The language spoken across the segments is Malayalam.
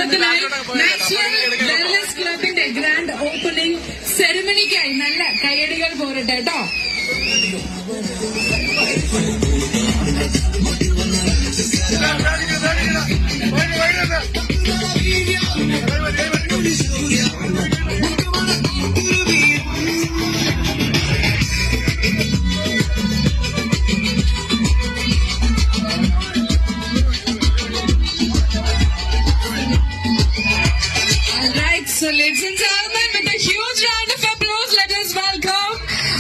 അടുത്തതായി നാച്ചുറൽ വെൽനസ് ക്ലബിന്റെ ഗ്രാൻഡ് ഓപ്പണിംഗ് സെറിമണിക്കായി നല്ല കയ്യടികൾ പോരട്ടെ കേട്ടോ. So ladies and gentlemen, with a huge round of applause, let us welcome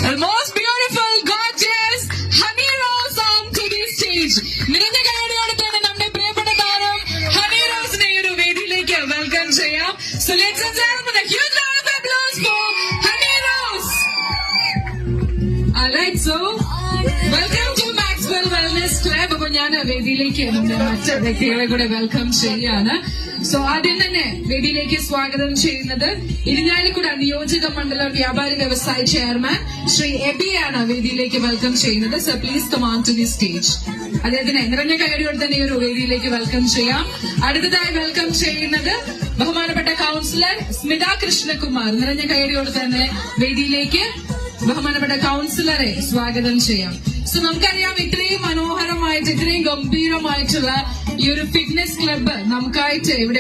the most beautiful, gorgeous Honey Rose onto the stage. നിറഞ്ഞ കയ്യടിയോടെയാണ് നമ്മുടെ പ്രിയപ്പെട്ട താരം ഹണി റോസിനെ ഒരു വേദിയിലേക്ക് വെൽക്കം ചെയ്യാം. So ladies and gentlemen, a huge round of applause for Honey Rose. Alright, so welcome to Maxwell Wellness Club. അപ്പോൾ ഞാൻ വേദിയിലേക്ക് നമ്മുടെ മറ്റ് വ്യക്തികളെ കൂടെ വെൽക്കം ചെയ്യാണ്. സോ ആദ്യം തന്നെ വേദിയിലേക്ക് സ്വാഗതം ചെയ്യുന്നത് ഇരിഞ്ഞാലിക്കുട നിയോജക മണ്ഡല വ്യാപാരി വ്യവസായ ചെയർമാൻ ശ്രീ എബിയാണ് വേദിയിലേക്ക് വെൽക്കം ചെയ്യുന്നത്. So please come on to the stage. അദ്ദേഹത്തിന് നിറഞ്ഞ കയ്യടിയോടെ തന്നെ ഈ ഒരു വേദിയിലേക്ക് വെൽക്കം ചെയ്യാം. അടുത്തതായി വെൽക്കം ചെയ്യുന്നത് ബഹുമാനപ്പെട്ട കൌൺസിലർ സ്മിത കൃഷ്ണകുമാർ. നിറഞ്ഞ കയ്യടിയോടെ തന്നെ വേദിയിലേക്ക് ബഹുമാനപ്പെട്ട കൌൺസിലറെ സ്വാഗതം ചെയ്യാം. സോ നമുക്കറിയാം, ഇത്രയും മനോഹരമായിട്ട് ഇത്രയും ഗംഭീരമായിട്ടുള്ള ഈ ഒരു ഫിറ്റ്നസ് ക്ലബ്ബ് നമുക്കായിട്ട് ഇവിടെ